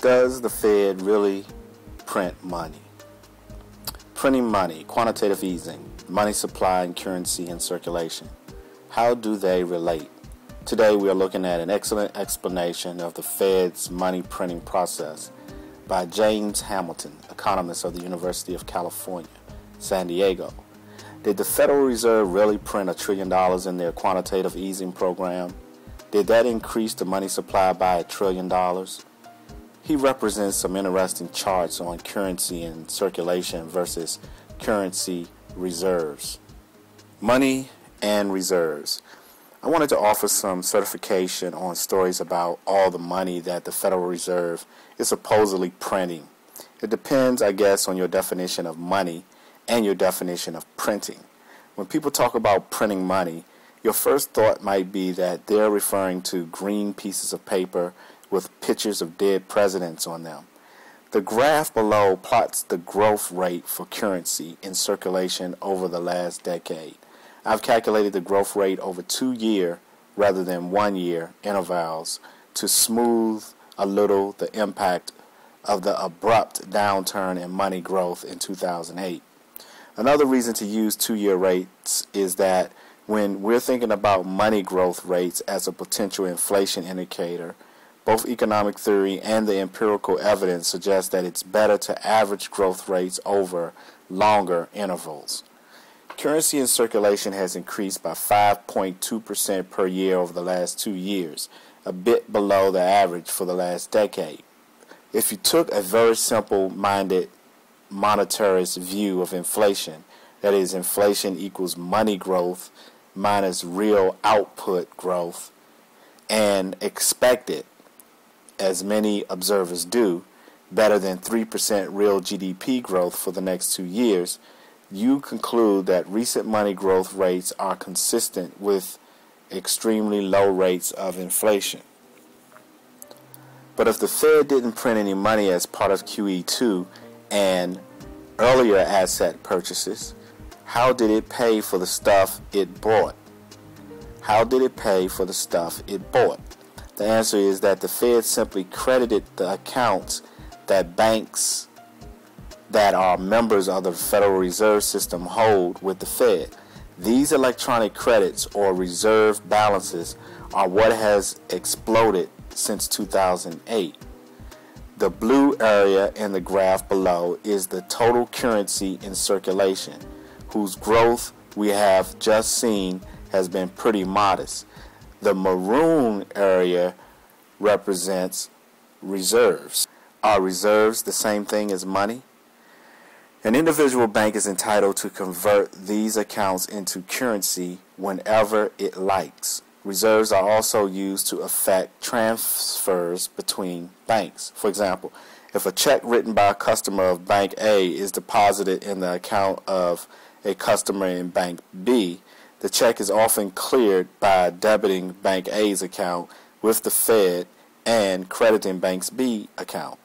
Does the Fed really print money? Printing money, quantitative easing, money supply and currency in circulation. How do they relate? Today we are looking at an excellent explanation of the Fed's money printing process by James Hamilton, economist of the University of California, San Diego. Did the Federal Reserve really print $1 trillion in their quantitative easing program? Did that increase the money supply by $1 trillion? He represents some interesting charts on currency and circulation versus currency reserves. Money and reserves. I wanted to offer some certification on stories about all the money that the Federal Reserve is supposedly printing. It depends, I guess, on your definition of money and your definition of printing. When people talk about printing money, your first thought might be that they're referring to green pieces of paper with pictures of dead presidents on them. The graph below plots the growth rate for currency in circulation over the last decade. I've calculated the growth rate over 2-year rather than 1-year intervals to smooth a little the impact of the abrupt downturn in money growth in 2008. Another reason to use 2-year rates is that when we're thinking about money growth rates as a potential inflation indicator, both economic theory and the empirical evidence suggest that it's better to average growth rates over longer intervals. Currency in circulation has increased by 5.2% per year over the last 2 years, a bit below the average for the last decade. If you took a very simple-minded monetarist view of inflation, that is, inflation equals money growth minus real output growth, and expected, as many observers do, better than 3% real GDP growth for the next 2 years, you conclude that recent money growth rates are consistent with extremely low rates of inflation. But if the Fed didn't print any money as part of QE2 and earlier asset purchases, how did it pay for the stuff it bought? How did it pay for the stuff it bought? The answer is that the Fed simply credited the accounts that banks that are members of the Federal Reserve System hold with the Fed. These electronic credits or reserve balances are what has exploded since 2008. The blue area in the graph below is the total currency in circulation, whose growth we have just seen has been pretty modest. The maroon area represents reserves. Are reserves the same thing as money? An individual bank is entitled to convert these accounts into currency whenever it likes. Reserves are also used to effect transfers between banks. For example, if a check written by a customer of Bank A is deposited in the account of a customer in Bank B, the check is often cleared by debiting Bank A's account with the Fed and crediting Bank B's account.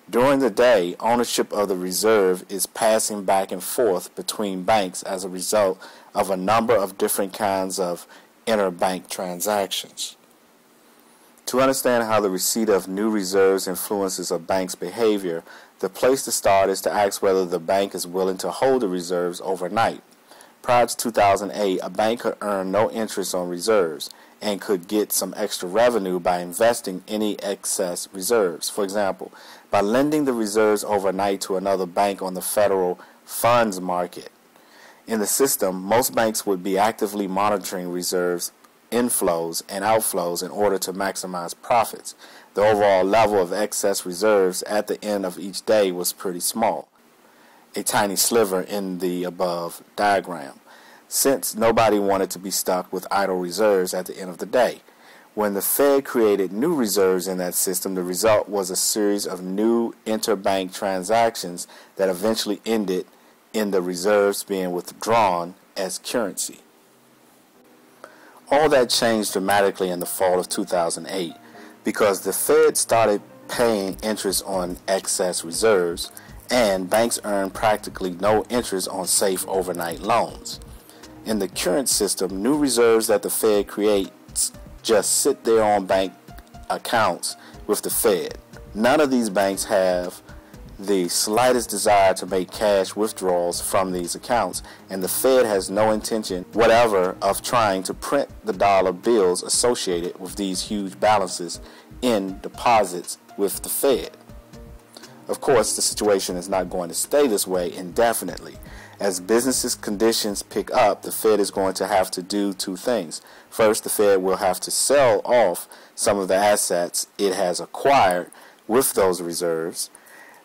During the day, ownership of the reserve is passing back and forth between banks as a result of a number of different kinds of interbank transactions. To understand how the receipt of new reserves influences a bank's behavior, the place to start is to ask whether the bank is willing to hold the reserves overnight. Prior to 2008, a bank could earn no interest on reserves and could get some extra revenue by investing any excess reserves. For example, by lending the reserves overnight to another bank on the federal funds market. In the system, most banks would be actively monitoring reserves inflows and outflows in order to maximize profits. The overall level of excess reserves at the end of each day was pretty small, a tiny sliver in the above diagram, since nobody wanted to be stuck with idle reserves at the end of the day. When the Fed created new reserves in that system, the result was a series of new interbank transactions that eventually ended in the reserves being withdrawn as currency. All that changed dramatically in the fall of 2008 because the Fed started paying interest on excess reserves and banks earned practically no interest on safe overnight loans. In the current system, new reserves that the Fed creates just sit there on bank accounts with the Fed. None of these banks have the slightest desire to make cash withdrawals from these accounts, and the Fed has no intention whatever of trying to print the dollar bills associated with these huge balances in deposits with the Fed. Of course, the situation is not going to stay this way indefinitely. As businesses' conditions pick up, the Fed is going to have to do two things. First, the Fed will have to sell off some of the assets it has acquired with those reserves.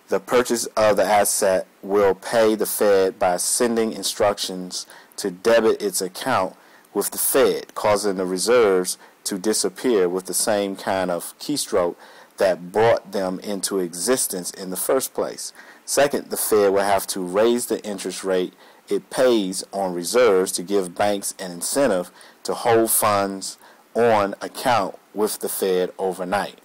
The purchase of the asset will pay the Fed by sending instructions to debit its account with the Fed, causing the reserves to disappear with the same kind of keystroke that brought them into existence in the first place. Second, the Fed will have to raise the interest rate it pays on reserves to give banks an incentive to hold funds on account with the Fed overnight.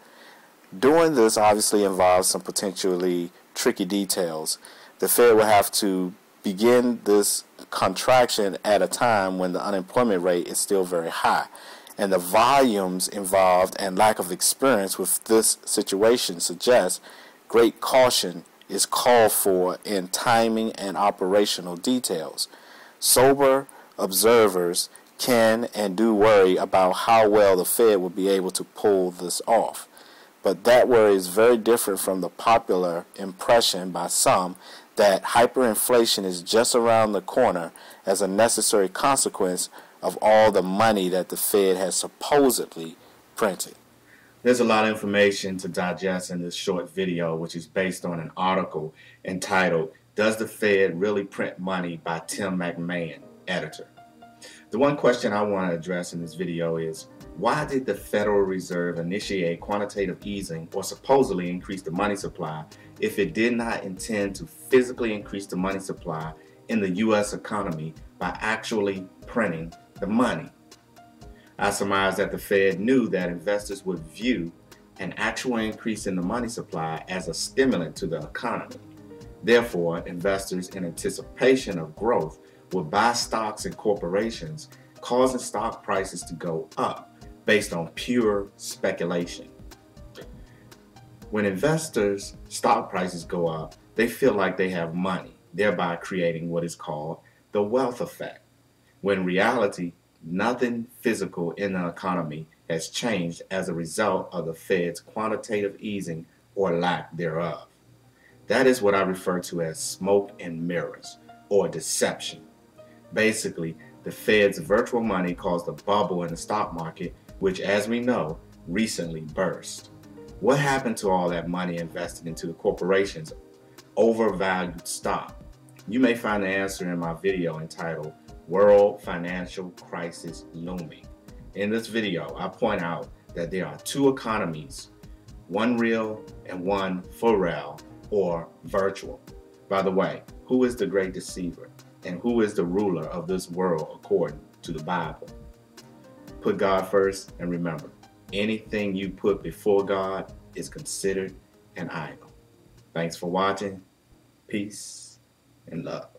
Doing this obviously involves some potentially tricky details. The Fed will have to begin this contraction at a time when the unemployment rate is still very high, and the volumes involved and lack of experience with this situation suggests great caution is called for in timing and operational details. Sober observers can and do worry about how well the Fed will be able to pull this off. But that worry is very different from the popular impression by some that hyperinflation is just around the corner as a necessary consequence of all the money that the Fed has supposedly printed. There's a lot of information to digest in this short video, which is based on an article entitled, "Does the Fed Really Print Money?" by Tim McMahon, editor. The one question I want to address in this video is, why did the Federal Reserve initiate quantitative easing or supposedly increase the money supply if it did not intend to physically increase the money supply in the U.S. economy by actually printing the money? I surmise that the Fed knew that investors would view an actual increase in the money supply as a stimulant to the economy. Therefore, investors in anticipation of growth would buy stocks and corporations, causing stock prices to go up based on pure speculation. When investors' stock prices go up, they feel like they have money, thereby creating what is called the wealth effect. When in reality, nothing physical in the economy has changed as a result of the Fed's quantitative easing or lack thereof. That is what I refer to as smoke and mirrors, or deception. Basically, the Fed's virtual money caused a bubble in the stock market, which, as we know, recently burst. What happened to all that money invested into the corporation's overvalued stock? You may find the answer in my video entitled World Financial Crisis Looming. In this video, I point out that there are two economies, one real and one for real, or virtual. By the way, who is the great deceiver? And who is the ruler of this world according to the Bible? Put God first, and remember, anything you put before God is considered an idol. Thanks for watching. Peace and love.